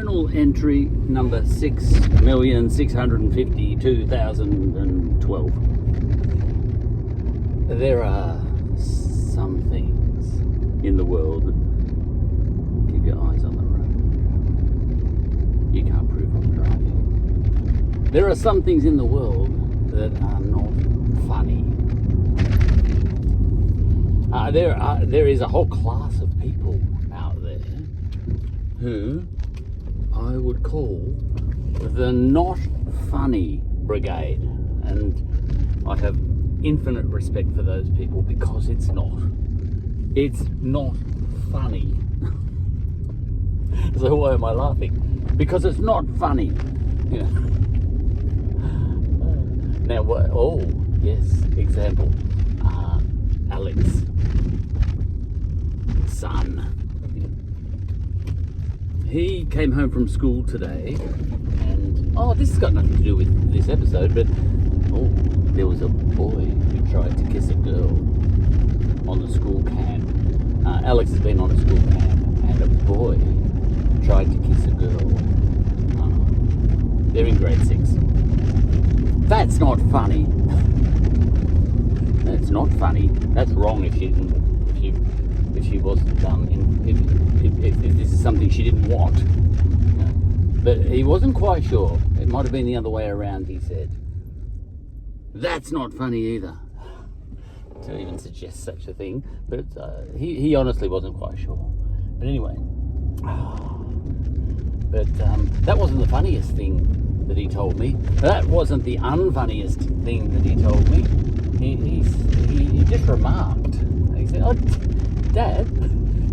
Journal entry number 6,652,012. There are some things in the world. Keep your eyes on the road. You can't prove I'm driving. There are some things in the world that are not funny. There is a whole class of people out there who I would call the not funny brigade, and I have infinite respect for those people because it's not funny. So why am I laughing? Because it's not funny. You know. Now, oh yes, example, Alex, son. He came home from school today, and this has got nothing to do with this episode, but there was a boy who tried to kiss a girl on the school camp. Alex has been on a school camp, and a boy tried to kiss a girl. They're in grade 6. That's not funny. That's not funny. That's wrong if she wasn't if this is something she didn't want. But he wasn't quite sure. It might have been the other way around, he said. That's not funny either, to even suggest such a thing. But he honestly wasn't quite sure. But anyway, that wasn't the funniest thing that he told me. That wasn't the unfunniest thing that he told me. He just remarked. He said, "Oh, Dad,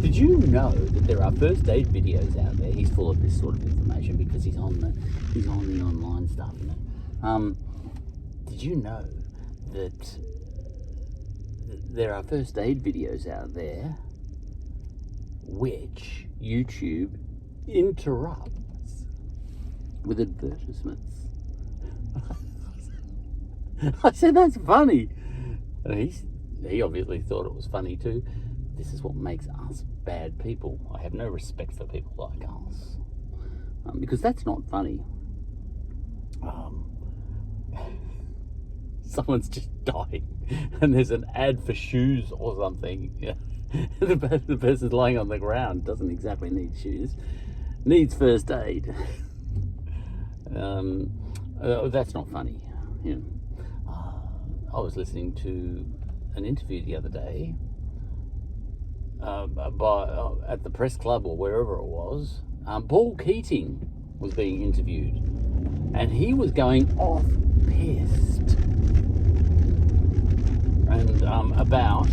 did you know that there are first aid videos out there?" He's full of this sort of information because he's on the online stuff. You know? Did you know that there are first aid videos out there which YouTube interrupts with advertisements? I said, that's funny. And he obviously thought it was funny too. This is what makes us bad people. I have no respect for people like us. Because that's not funny. Someone's just dying and there's an ad for shoes or something. Yeah. The person's lying on the ground, doesn't exactly need shoes, needs first aid. That's not funny. You know. I was listening to an interview the other day at the press club or wherever it was. Paul Keating was being interviewed, and he was going off pissed and about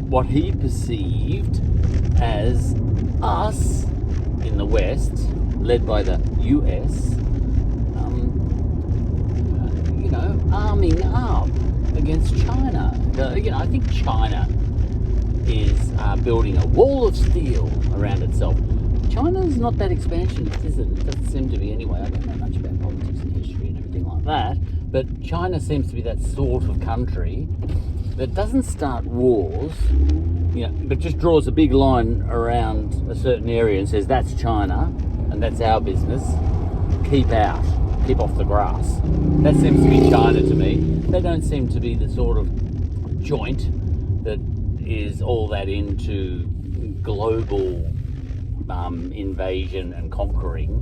what he perceived as us in the West, led by the US, arming up against China. I think China is building a wall of steel around itself. China's not that expansionist, is it? It doesn't seem to be anyway. I don't know much about politics and history and everything like that, but China seems to be that sort of country that doesn't start wars, but just draws a big line around a certain area and says, that's China and that's our business. Keep out. Keep off the grass. That seems to be China to me. They don't seem to be the sort of joint that is all that into global invasion and conquering.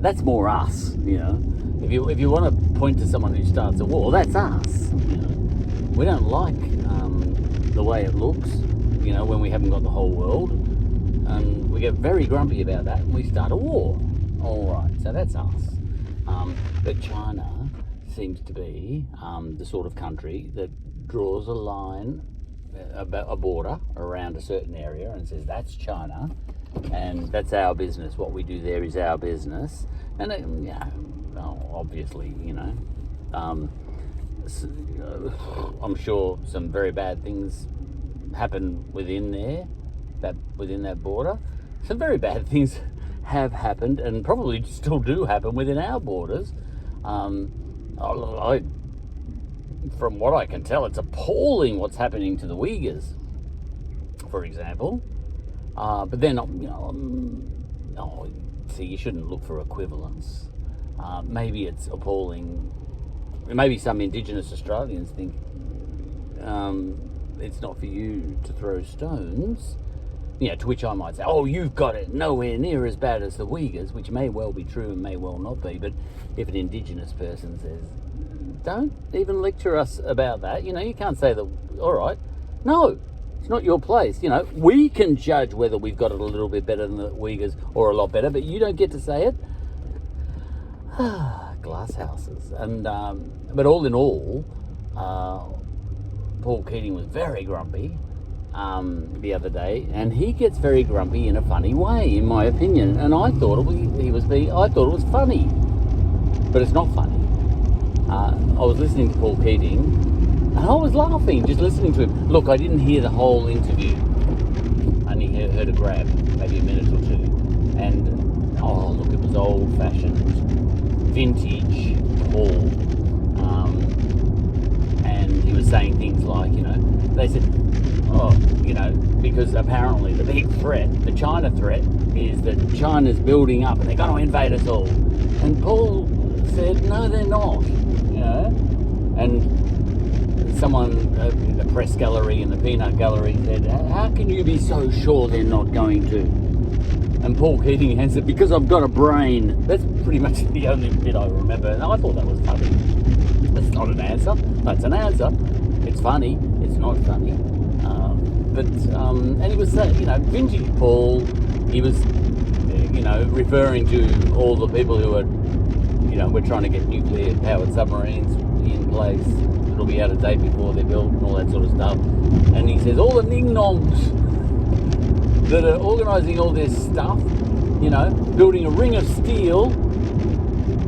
That's more us, If you want to point to someone who starts a war, that's us. We don't like the way it looks, when we haven't got the whole world, and we get very grumpy about that, and we start a war. All right, so that's us. But China seems to be the sort of country that draws a line, a border around a certain area and says, that's China and that's our business. What we do there is our business. And obviously, I'm sure some very bad things happen within that border. Some very bad things have happened and probably still do happen within our borders. From what I can tell, it's appalling what's happening to the Uyghurs, for example. But they're not, oh, see, you shouldn't look for equivalence. Maybe it's appalling. Maybe some Indigenous Australians think it's not for you to throw stones. To which I might say, oh, you've got it nowhere near as bad as the Uyghurs, which may well be true and may well not be. But if an Indigenous person says, don't even lecture us about that, you can't say that, all right, no, it's not your place. We can judge whether we've got it a little bit better than the Uyghurs or a lot better, but you don't get to say it. Glass houses. And but all in all, Paul Keating was very grumpy the other day, and he gets very grumpy in a funny way, in my opinion. And I thought it was funny, but it's not funny. I was listening to Paul Keating, and I was laughing just listening to him. Look, I didn't hear the whole interview. I only heard a grab, maybe a minute or two. And it was old-fashioned, vintage Paul. And he was saying things like, they said, because apparently the big threat, the China threat, is that China's building up and they're going to invade us all. And Paul said, no, they're not. And someone in the press gallery, in the peanut gallery, said, how can you be so sure they're not going to? And Paul Keating answered, because I've got a brain. That's pretty much the only bit I remember. And I thought that was funny. That's not an answer. That's an answer. It's funny. It's not funny. And he was saying, vintage Paul, he was, referring to all the people who are, we're trying to get nuclear-powered submarines in place. It'll be out of date before they're built and all that sort of stuff. And he says, all the ning-nongs that are organising all this stuff, building a ring of steel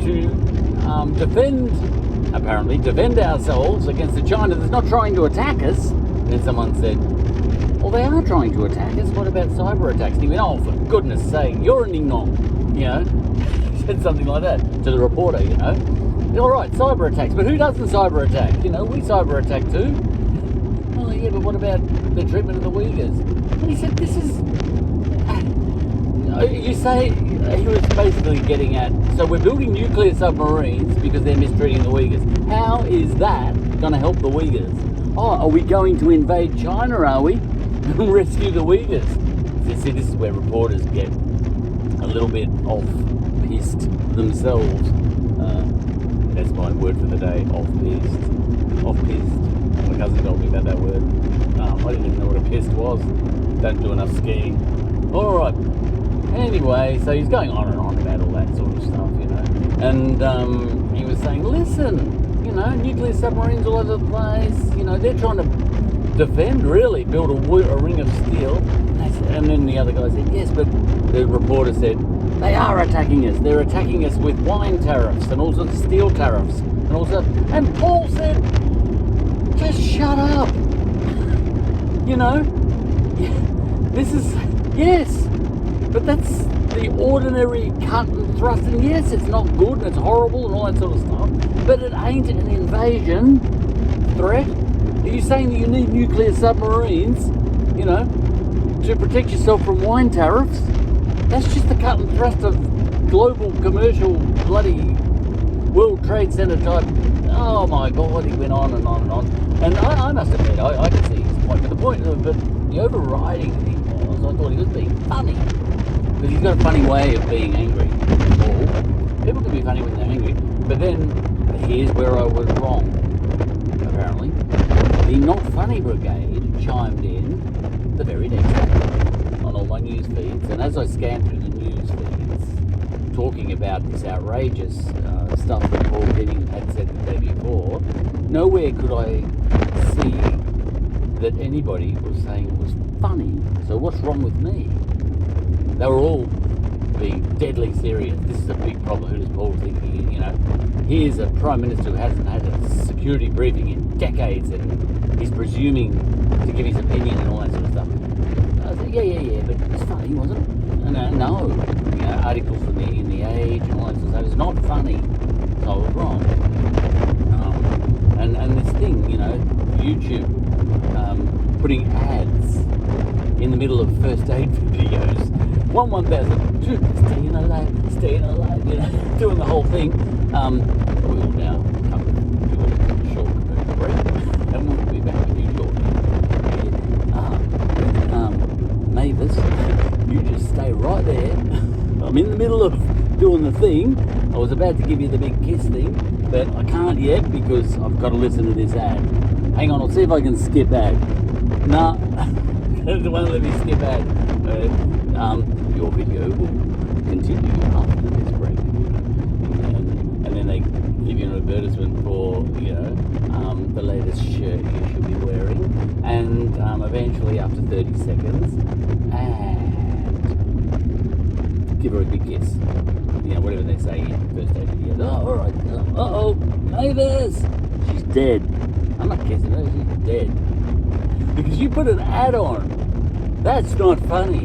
to defend ourselves against the China that's not trying to attack us. And someone said, well, they are trying to attack us. What about cyber attacks? And he went, oh, for goodness sake, you're a ning-nong, said something like that to the reporter, All right, cyber attacks, but who doesn't cyber attack? We cyber attack too. Oh, yeah, but what about the treatment of the Uyghurs? And he said, this is... You say, he was basically getting at, so we're building nuclear submarines because they're mistreating the Uyghurs. How is that going to help the Uyghurs? Oh, are we going to invade China, are we? And rescue the Uyghurs? See, this is where reporters get a little bit off-pissed themselves. That's my word for the day, off-pissed. Off-pissed. My cousin told me about that word. I didn't even know what a pissed was. Don't do enough skiing. Alright. Anyway, so he's going on and on about all that sort of stuff, And he was saying, listen, nuclear submarines all over the place, they're trying to defend, really, build a ring of steel. And then the other guy said, yes, but the reporter said, they are attacking us. They're attacking us with wine tariffs and also steel tariffs. And Paul said, just shut up. This is, yes, but that's the ordinary cut and thrust. And yes, it's not good and it's horrible and all that sort of stuff, but it ain't an invasion threat. Are you saying that you need nuclear submarines, to protect yourself from wine tariffs? That's just the cut and thrust of global commercial bloody World Trade Center type. Oh my God, he went on and on and on. And I must admit, I could see his point. But the overriding thing was, I thought he was being funny. Because he's got a funny way of being angry. Or people can be funny when they're angry. But then, here's where I was wrong, apparently. The Not Funny Brigade chimed in the very next day on all my news feeds. And as I scanned through the news feeds, talking about this outrageous stuff that Paul Keating had said the day before, nowhere could I see that anybody was saying it was funny. So what's wrong with me? They were all being deadly serious. This is a big problem. Who does Paul think he is? Here's a Prime Minister who hasn't had a security briefing in decades and he's presuming to give his opinion and all that sort of stuff. I said, yeah, but it's funny, wasn't it? And no, articles from in the Age and all that sort of stuff. It's not funny. So I was wrong. And this thing, YouTube putting ads in the middle of first aid videos 1,000, staying alive, you know, doing the whole thing. We will now come to a short commercial break, and we'll be back with you shortly. Mavis, you just stay right there. I'm in the middle of doing the thing. I was about to give you the big kiss thing, but I can't yet because I've got to listen to this ad. Hang on, I'll see if I can skip ad. Nah, it won't let me skip ad. Your video will continue after this break. And then they give you an advertisement for, you know, the latest shirt you should be wearing. And eventually, after 30 seconds, and give her a big kiss. You know, whatever they say in first date videos. Oh, all right. Uh-oh, Mavis! She's dead. I'm not kissing her, she's dead. Because you put an ad on. That's not funny.